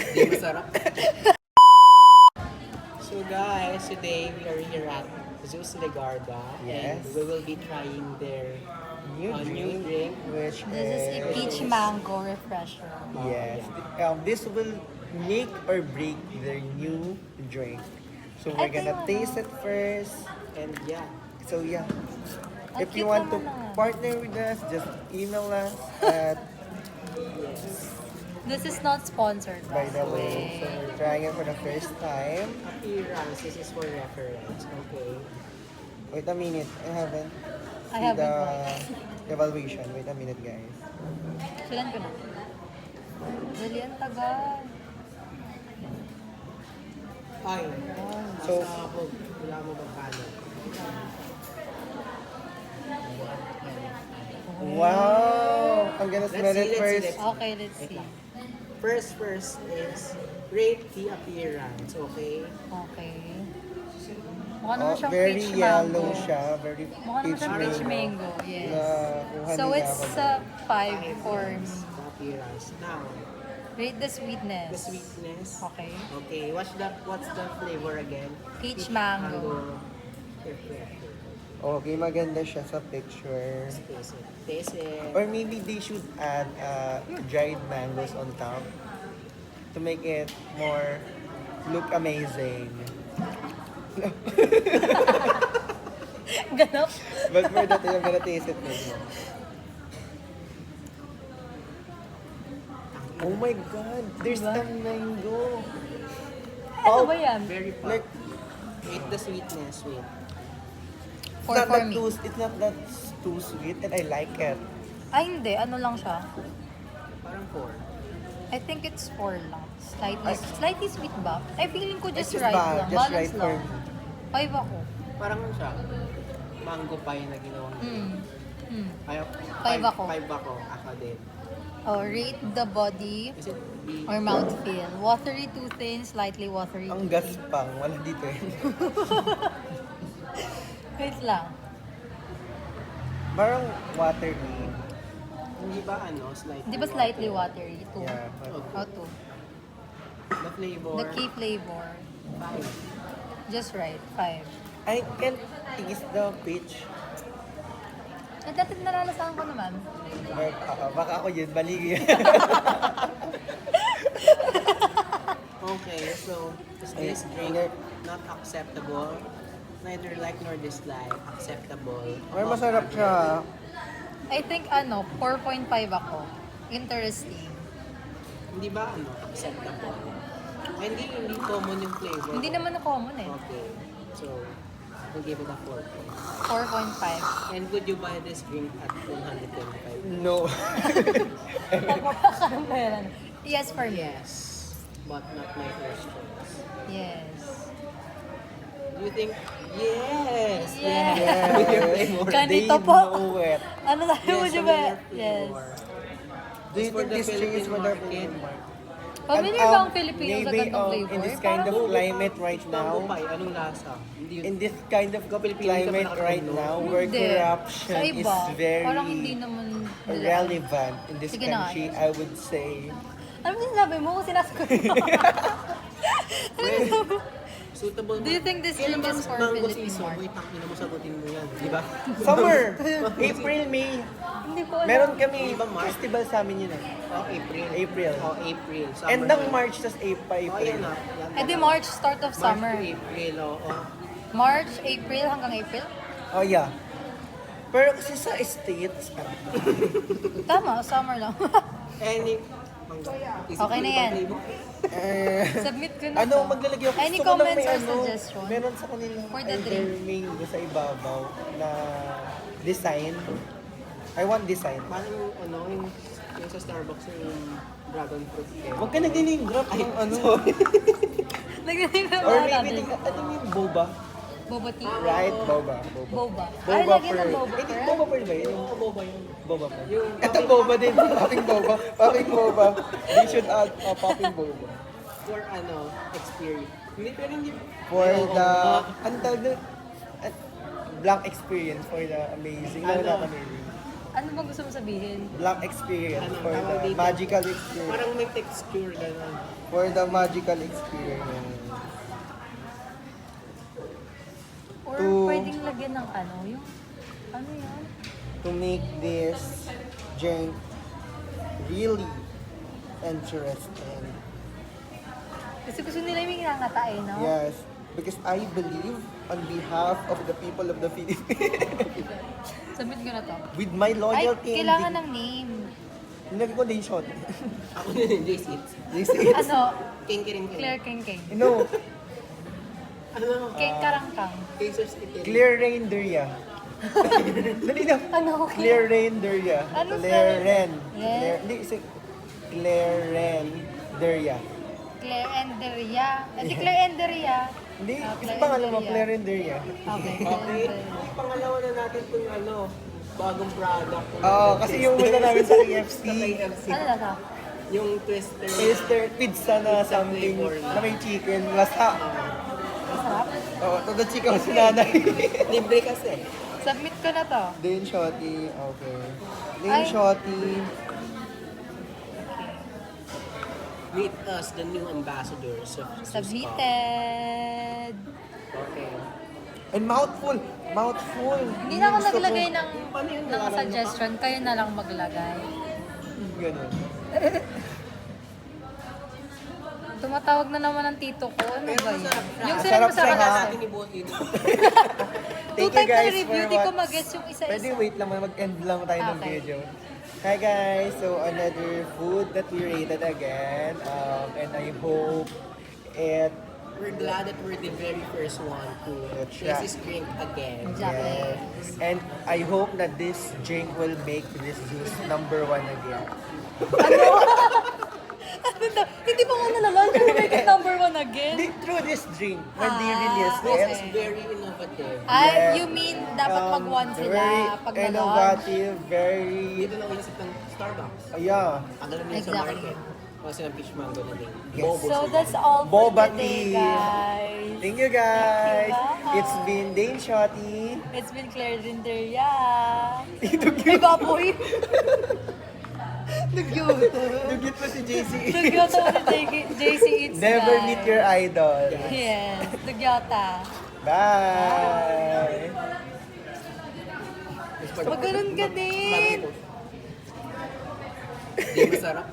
Hindi masarap. So guys, today we are here at Zeus Legarda. Yes. And we will be trying their New drink, which This is a peach mango refresher. Yes. This will make or break their new drink. So we're gonna taste it first. And yeah, So yeah. Ang If you cute want to naman partner with us, just email us at, yes. This is not sponsored, by the way. So we're trying it for the first time. Appearance, this is for reference. Okay. Wait a minute. I haven't I see haven't the evaluation. Wait a minute, guys. Silan ko na. Brilliant tagal. Ay, So- wala mo magkano. Wow! I'm gonna Let's smell see, it let's see, first. let's see. Okay, let's Wait see. lang. First is rate the appearance, okay? Okay. Mukha naman siyang Very peach yellow mango. siya. Very Mukha naman peach siyang peach mango. mango, yes. Nakuha So nila it's ako. 5 for me. The appearance. Now, Rate the sweetness. the sweetness. Okay. Okay, what's the flavor again? Peach mango. Refresher. Okay, maganda siya sa picture. Taste it. Taste it. Or maybe they should add dried mangoes on top to make it more look amazing. Ganap. But for that, I'm gonna taste it now. Oh my God! There's Diba? a mango. Ano ba yan? Very pop. Like, Rate the sweetness, sweet. For me. It's not that too sweet, and I like it. Ay, hindi. Ano lang siya? Parang 4. I think it's 4 lang. Slightly sweet ba? Ay, feeling ko just It's right ba- lang. just Balance right for lang. me. 5 ako. Parang ano siya? Mango pie na ginawang. Kaya, Five ako. 5 ako. Ako din. Oh, rate the body Is it the... or mouthfeel. Watery too thin, slightly watery Ang too thin. gaspang, wala dito eh. Wait lang. Parang watery. Hindi ba ano? Slightly. Di ba slightly watery? 2. Yeah. Oh, 2. The flavor. The key flavor. 5. Just right. 5. I can taste the peach. At dati naranasan ko naman. Baka ako yun, bali yun. Okay, so is this drink not acceptable? Neither like nor dislike. Acceptable. Pero masarap siya. I think 4.5 ako. Interesting. Hindi ba ano? Acceptable? Ay, hindi common yung flavor. Hindi naman na common eh. Okay. So, we'll give it a 4. 4.5. And would you buy this drink at 125? No. Pagpapakarambayaran. Yes for me. Yes. But not my first choice. Yes. Do you think? Yes! Yes. With your flavor. Ganito They po. know it. Ano tayo mo Yes, dyan with ba? your Yes. flavor. Do you It's for think the this drink is Philippine for the market. Philippine market? Familiar ba ang Filipino sa Maybe gantong flavor? in this kind of climate right Mango now, pie, anong lasa? Hindi yun. in this kind of Pilipino ka climate pa right nakatulog. now, where Hindi. corruption Sa is iba, very parang hindi naman nila. relevant in this Sige na. country, I would say. Ano ba sinasabi mo? Kung sinasagot mo. Suitable Do you think this drink is for mango Philippine season? market? Wait, takin mo sagutin mo yan. Di ba? Summer! April, May. Hindi ko alam. Meron kami Di ba March? festival sa amin yun eh. Oh, April. April. Oh, April. Summer End ng yun. March, tas Oh, April. yan na. Yan Eh di March, start of March summer. to April, oo. March, April, hanggang April? Oh yeah. Pero kasi sa States, Tama, summer lang. Any... Isip Okay ko na ibang yan. flavor. Submit ko na ano, to. maglalagay ako. Any Gusto ko lang comments may or ano, suggestion? meron sa kanila. For the either drink. mango sa ibabaw na design. I want design. Parang yung sa Starbucks yung dragon fruit. Huwag ka nag-name drop yung ano. Nagdating na Or ba maybe, natin? ano yung boba? Boba tea? Right? Boba. Boba. Ay, lagyan ng boba Hindi, pearl? boba pearl ba yun? Oo, boba yun. Boba pearl. Yung Ito boba din. Popping boba. Popping boba. They should add popping boba. for experience. Hindi, pero hindi. For Oo, the, oo. ang tawag doon, black experience for the amazing. Ano? Not amazing. Ano ba gusto mo sabihin? Black experience Ano, for tawag the dito? magical experience. Parang may texture, gano'n. For the magical experience. Or To- pwedeng lagyan ng ano, yung... Ano yun? To make this drink really interesting. Kasi gusto nila yung nangatay, no? Yes, because I believe on behalf of the people of the Philippines, Submit ko na to. with my Ay, loyalty kailangan and ng name. Nilagay ko din shot. Ako din, Jace Eats. This is, Ano? King Kirin Claire King King. no, Ano? King Karangkang. Kaiser's Eatery. Clear Rain Derya. Dali na. Ano? Clear Rain Derya. Ano Clear sa- Ren. Yes. Clear, hindi, Clear Ren Derya. Claire Enderia. Hindi Claire Enderia. Hindi, Ah, kasi Claire pangalan mo, Enderia. Clear Ren Derya. Okay. Okay, pangalawa na natin itong ano, bagong product. Oo, kasi yung muna namin sa KFC. Sa KFC. Ano na to? Yung twister. Twister pizza na Pizza something flavor. na may chicken. Basta, Masarap? oo, todo chicken si nanay. Libre kasi. Submit ko na to. Dane Shotty, okay. Dane Ay. Shotty. Meet us, the new ambassadors of Jesus Coffee. Submitted. Okay. And mouthful. Mouthful. Hindi na ako Gusto ko. naglagay ng Paano yun? suggestion. Kayo na lang maglagay. Ganun. Tumatawag na naman ang tito ko. Ano Pero ba yun? masarap siya. Yung Masarap sila siya, masarap ha? Natin ni Boss Ito. Two Thank you times na guys review, for di ko what- mag-gets yung isa-isa. Pwede wait lang, mag-end lang tayo ng Okay. video. Hi guys, so another food that we rated again. And I hope it We're glad that we're the very first one to Yeah. taste this drink again. Exactly. yes. And I hope that this drink will make this juice number 1 again. Ano daw? Hindi pa nga nalalaunch yung make it number 1 again. Through this drink, when they Ah, release This it, is very innovative. Ay, Yeah. you mean dapat mag-1 sila very pag na-launch? innovative, very, Dito na inisip ng Starbucks. yeah. Tagal na yun sa Exactly. market. Kasi ng peach mango na din. Yes. Bobo So sila. that's all for Boba today, tea. guys. Thank you guys. Bye. It's been Dane Shotty. It's been Claire Rinderia. Ay, baboy! Nagyoto. Dugit mo si JC. Nagyoto ko ni JC Eats, Never guys. meet your idol. Yes, Nagyota. Bye. Pag ganun ka din. Hindi masarap.